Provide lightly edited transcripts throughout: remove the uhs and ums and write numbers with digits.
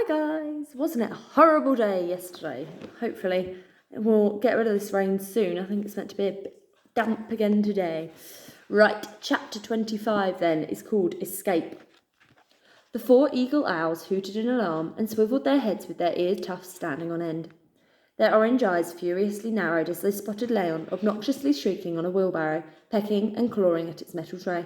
Hi guys! Wasn't it a horrible day yesterday? Hopefully we'll get rid of this rain soon. I think it's meant to be a bit damp again today. Right, chapter 25 then is called Escape. The four eagle owls hooted in alarm and swiveled their heads with their ear tufts standing on end. Their orange eyes furiously narrowed as they spotted Leon obnoxiously shrieking on a wheelbarrow, pecking and clawing at its metal tray.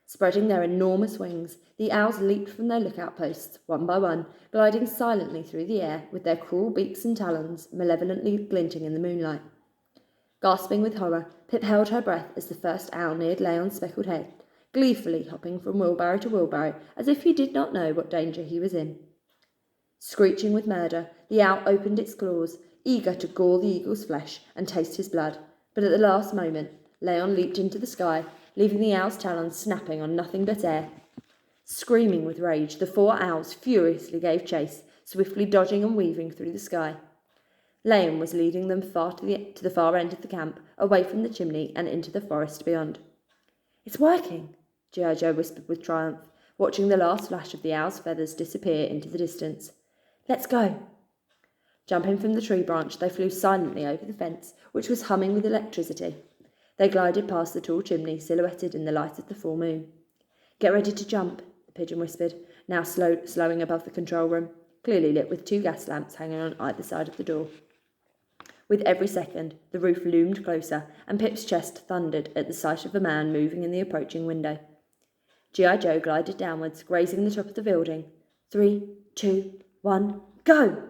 Spreading their enormous wings, the owls leaped from their lookout posts, one by one, gliding silently through the air, with their cruel beaks and talons malevolently glinting in the moonlight. Gasping with horror, Pip held her breath as the first owl neared Leon's speckled head, gleefully hopping from wheelbarrow to wheelbarrow, as if he did not know what danger he was in. Screeching with murder, the owl opened its claws, eager to gore the eagle's flesh and taste his blood, but at the last moment, Leon leaped into the sky, leaving the owl's talons snapping on nothing but air. Screaming with rage, the four owls furiously gave chase, swiftly dodging and weaving through the sky. Leon was leading them to the far end of the camp, away from the chimney and into the forest beyond. "It's working," G.I. Joe whispered with triumph, watching the last flash of the owl's feathers disappear into the distance. "Let's go." Jumping from the tree branch, they flew silently over the fence, which was humming with electricity. They glided past the tall chimney, silhouetted in the light of the full moon. "Get ready to jump," the pigeon whispered, now slowing above the control room, clearly lit with two gas lamps hanging on either side of the door. With every second, the roof loomed closer, and Pip's chest thundered at the sight of a man moving in the approaching window. G.I. Joe glided downwards, grazing the top of the building. 3, 2, 1, go!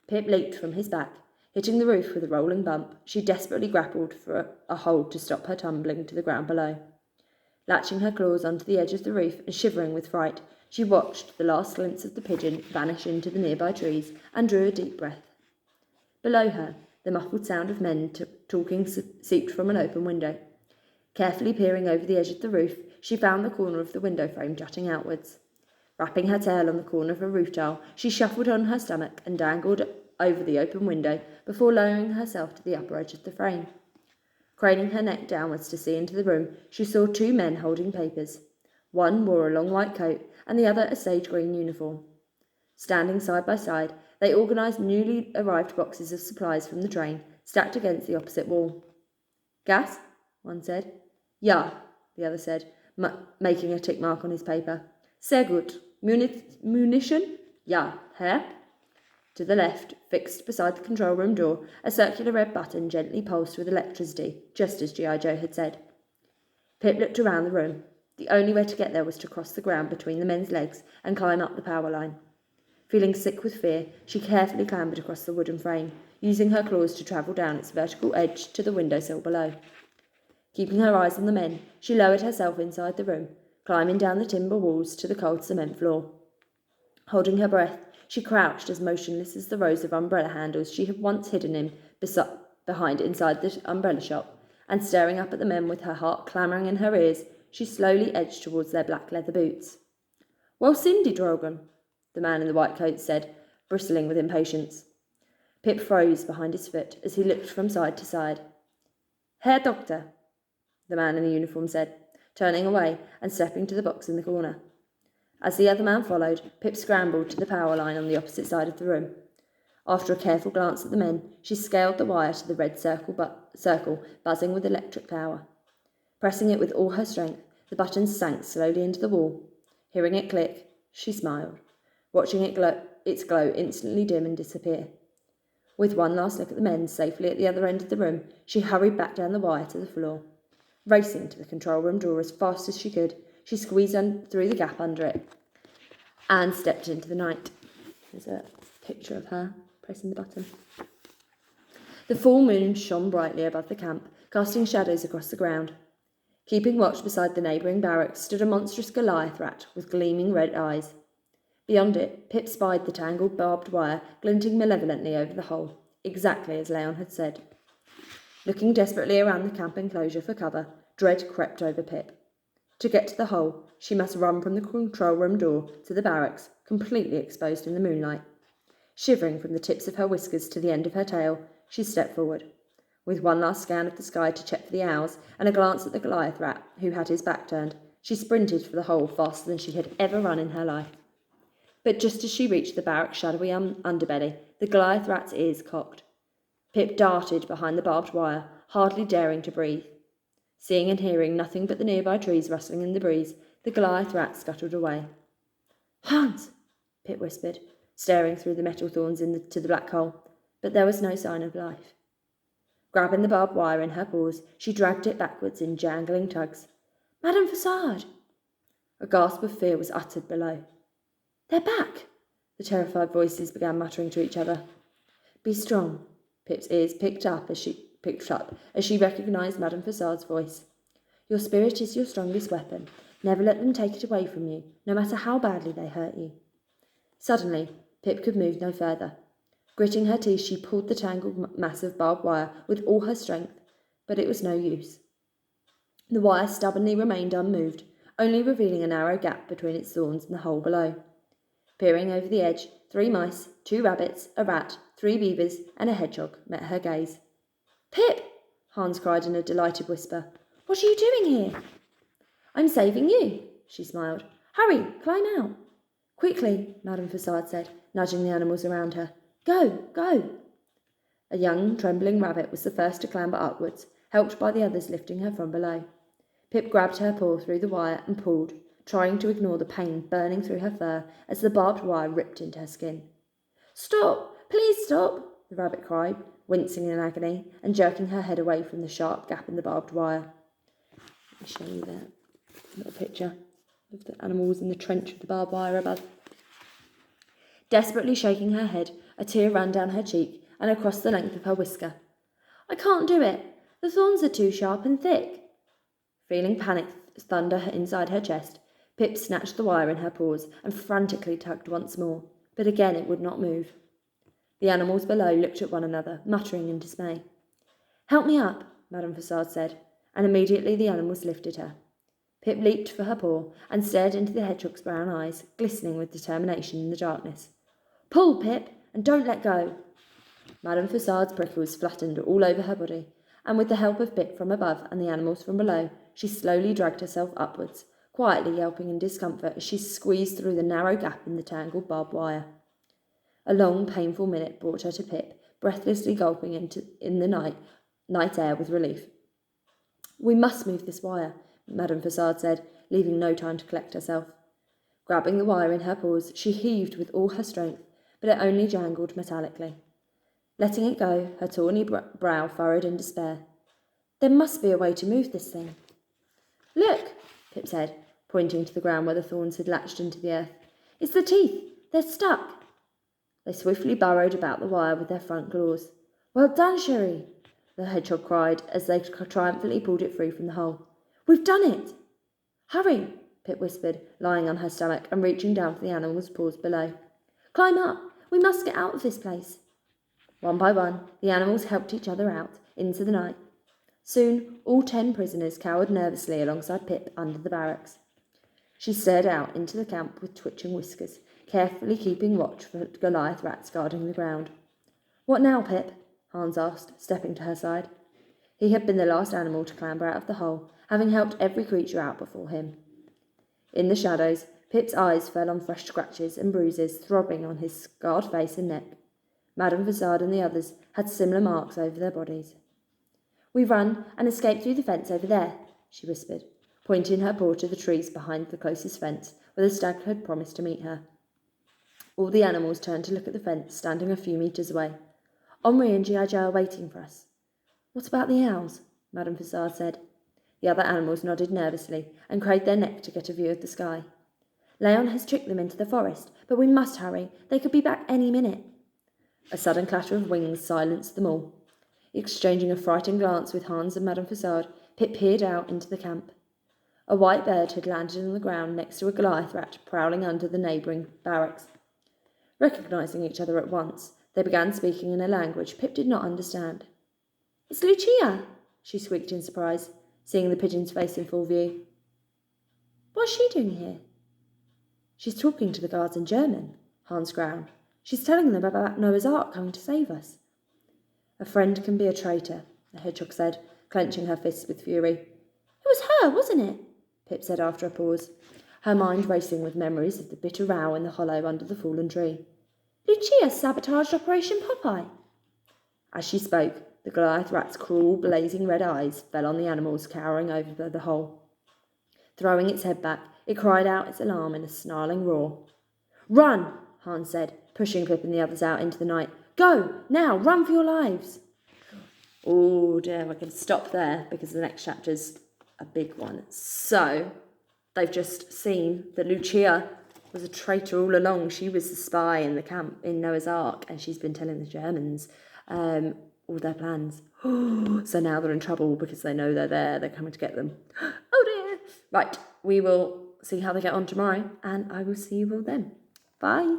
Pip leaped from his back. Hitting the roof with a rolling bump, she desperately grappled for a hold to stop her tumbling to the ground below. Latching her claws onto the edge of the roof and shivering with fright, she watched the last glimpse of the pigeon vanish into the nearby trees and drew a deep breath. Below her, the muffled sound of men talking seeped from an open window. Carefully peering over the edge of the roof, she found the corner of the window frame jutting outwards. Wrapping her tail on the corner of a roof tile, she shuffled on her stomach and dangled over the open window before lowering herself to the upper edge of the frame. Craning her neck downwards to see into the room, she saw two men holding papers. One wore a long white coat and the other a sage green uniform. Standing side by side, they organised newly arrived boxes of supplies from the train, stacked against the opposite wall. "Gas?" one said. "Ja," the other said, making a tick mark on his paper. "Sehr gut. Munition? Ja, Herr?" To the left, fixed beside the control room door, a circular red button gently pulsed with electricity, just as G.I. Joe had said. Pip looked around the room. The only way to get there was to cross the ground between the men's legs and climb up the power line. Feeling sick with fear, she carefully clambered across the wooden frame, using her claws to travel down its vertical edge to the windowsill below. Keeping her eyes on the men, she lowered herself inside the room, climbing down the timber walls to the cold cement floor. Holding her breath, she crouched as motionless as the rows of umbrella handles she had once hidden him behind inside the umbrella shop, and staring up at the men with her heart clamouring in her ears, she slowly edged towards their black leather boots. "Well, Cindy Drogan," the man in the white coat said, bristling with impatience. Pip froze behind his foot as he looked from side to side. "Herr Doctor," the man in the uniform said, turning away and stepping to the box in the corner. As the other man followed, Pip scrambled to the power line on the opposite side of the room. After a careful glance at the men, she scaled the wire to the red circle buzzing with electric power. Pressing it with all her strength, the button sank slowly into the wall. Hearing it click, she smiled, watching its glow instantly dim and disappear. With one last look at the men safely at the other end of the room, she hurried back down the wire to the floor. Racing to the control room door as fast as she could, she squeezed through the gap under it and stepped into the night. There's a picture of her pressing the button. The full moon shone brightly above the camp, casting shadows across the ground. Keeping watch beside the neighbouring barracks stood a monstrous Goliath rat with gleaming red eyes. Beyond it, Pip spied the tangled barbed wire glinting malevolently over the hole, exactly as Leon had said. Looking desperately around the camp enclosure for cover, dread crept over Pip. To get to the hole, she must run from the control room door to the barracks, completely exposed in the moonlight. Shivering from the tips of her whiskers to the end of her tail, she stepped forward. With one last scan of the sky to check for the owls and a glance at the Goliath rat, who had his back turned, she sprinted for the hole faster than she had ever run in her life. But just as she reached the barrack's shadowy underbelly, the Goliath rat's ears cocked. Pip darted behind the barbed wire, hardly daring to breathe. Seeing and hearing nothing but the nearby trees rustling in the breeze, the Goliath rat scuttled away. "Hans!" Pip whispered, staring through the metal thorns to the black hole, but there was no sign of life. Grabbing the barbed wire in her paws, she dragged it backwards in jangling tugs. "Madame Fassard!" A gasp of fear was uttered below. "They're back!" The terrified voices began muttering to each other. "Be strong," Pip's ears picked up as she recognised Madame Fassard's voice. "Your spirit is your strongest weapon. Never let them take it away from you, no matter how badly they hurt you." Suddenly, Pip could move no further. Gritting her teeth, she pulled the tangled mass of barbed wire with all her strength, but it was no use. The wire stubbornly remained unmoved, only revealing a narrow gap between its thorns and the hole below. Peering over the edge, 3 mice, 2 rabbits, a rat, 3 beavers, and a hedgehog met her gaze. "Pip!" Hans cried in a delighted whisper. "What are you doing here?" "I'm saving you," she smiled. "Hurry, climb out." "Quickly," Madame Fassard said, nudging the animals around her. "Go, go." A young, trembling rabbit was the first to clamber upwards, helped by the others lifting her from below. Pip grabbed her paw through the wire and pulled, trying to ignore the pain burning through her fur as the barbed wire ripped into her skin. "Stop! Please stop!" the rabbit cried, wincing in agony and jerking her head away from the sharp gap in the barbed wire. Let me show you that little picture of the animals in the trench with the barbed wire above. Desperately shaking her head, a tear ran down her cheek and across the length of her whisker. "I can't do it. The thorns are too sharp and thick." Feeling panic thunder inside her chest, Pip snatched the wire in her paws and frantically tugged once more, but again it would not move. The animals below looked at one another, muttering in dismay. "Help me up," Madame Fassard said, and immediately the animals lifted her. Pip leaped for her paw and stared into the hedgehog's brown eyes, glistening with determination in the darkness. "Pull, Pip, and don't let go." Madame Fassard's prickles flattened all over her body, and with the help of Pip from above and the animals from below, she slowly dragged herself upwards, quietly yelping in discomfort as she squeezed through the narrow gap in the tangled barbed wire. A long, painful minute brought her to Pip, breathlessly gulping in the night air with relief. "We must move this wire," Madame Fassard said, leaving no time to collect herself. Grabbing the wire in her paws, she heaved with all her strength, but it only jangled metallically. Letting it go, her tawny brow furrowed in despair. "There must be a way to move this thing." "Look," Pip said, pointing to the ground where the thorns had latched into the earth. "It's the teeth. They're stuck." They swiftly burrowed about the wire with their front claws. "Well done, Cherie," the hedgehog cried as they triumphantly pulled it free from the hole. "We've done it." "Hurry," Pip whispered, lying on her stomach and reaching down for the animal's paws below. "Climb up. We must get out of this place." One by one, the animals helped each other out into the night. Soon, all 10 prisoners cowered nervously alongside Pip under the barracks. She stared out into the camp with twitching whiskers, carefully keeping watch for Goliath rats guarding the ground. "What now, Pip?" Hans asked, stepping to her side. He had been the last animal to clamber out of the hole, having helped every creature out before him. In the shadows, Pip's eyes fell on fresh scratches and bruises throbbing on his scarred face and neck. Madame Fassard and the others had similar marks over their bodies. "We've run and escaped through the fence over there," she whispered, pointing her paw to the trees behind the closest fence, where the stag had promised to meet her. All the animals turned to look at the fence, standing a few metres away. Henri and G.I. Joe are waiting for us. "What about the owls?" Madame Fassard said. The other animals nodded nervously and craned their neck to get a view of the sky. "Leon has tricked them into the forest, but we must hurry. They could be back any minute." A sudden clatter of wings silenced them all. Exchanging a frightened glance with Hans and Madame Fassard, Pip peered out into the camp. A white bird had landed on the ground next to a Goliath rat prowling under the neighbouring barracks. Recognising each other at once, they began speaking in a language Pip did not understand. "It's Lucia," she squeaked in surprise, seeing the pigeon's face in full view. "What's she doing here?" "She's talking to the guards in German," Hans growled. "She's telling them about Noah's Ark coming to save us." "A friend can be a traitor," the hedgehog said, clenching her fists with fury. "It was her, wasn't it?" Pip said after a pause. her mind racing with memories of the bitter row in the hollow under the fallen tree. Lucia sabotaged Operation Popeye. As she spoke, the Goliath rat's cruel, blazing red eyes fell on the animals cowering over the hole. Throwing its head back, it cried out its alarm in a snarling roar. Run, Hans said, pushing Pip and the others out into the night. Go, now, run for your lives. Oh dear, we're going to stop there because the next chapter's a big one. So, they've just seen that Lucia was a traitor all along. She was the spy in the camp in Noah's Ark, and she's been telling the Germans all their plans. So now they're in trouble because they know they're there. They're coming to get them. Oh dear. Right, we will see how they get on tomorrow, and I will see you all then. Bye.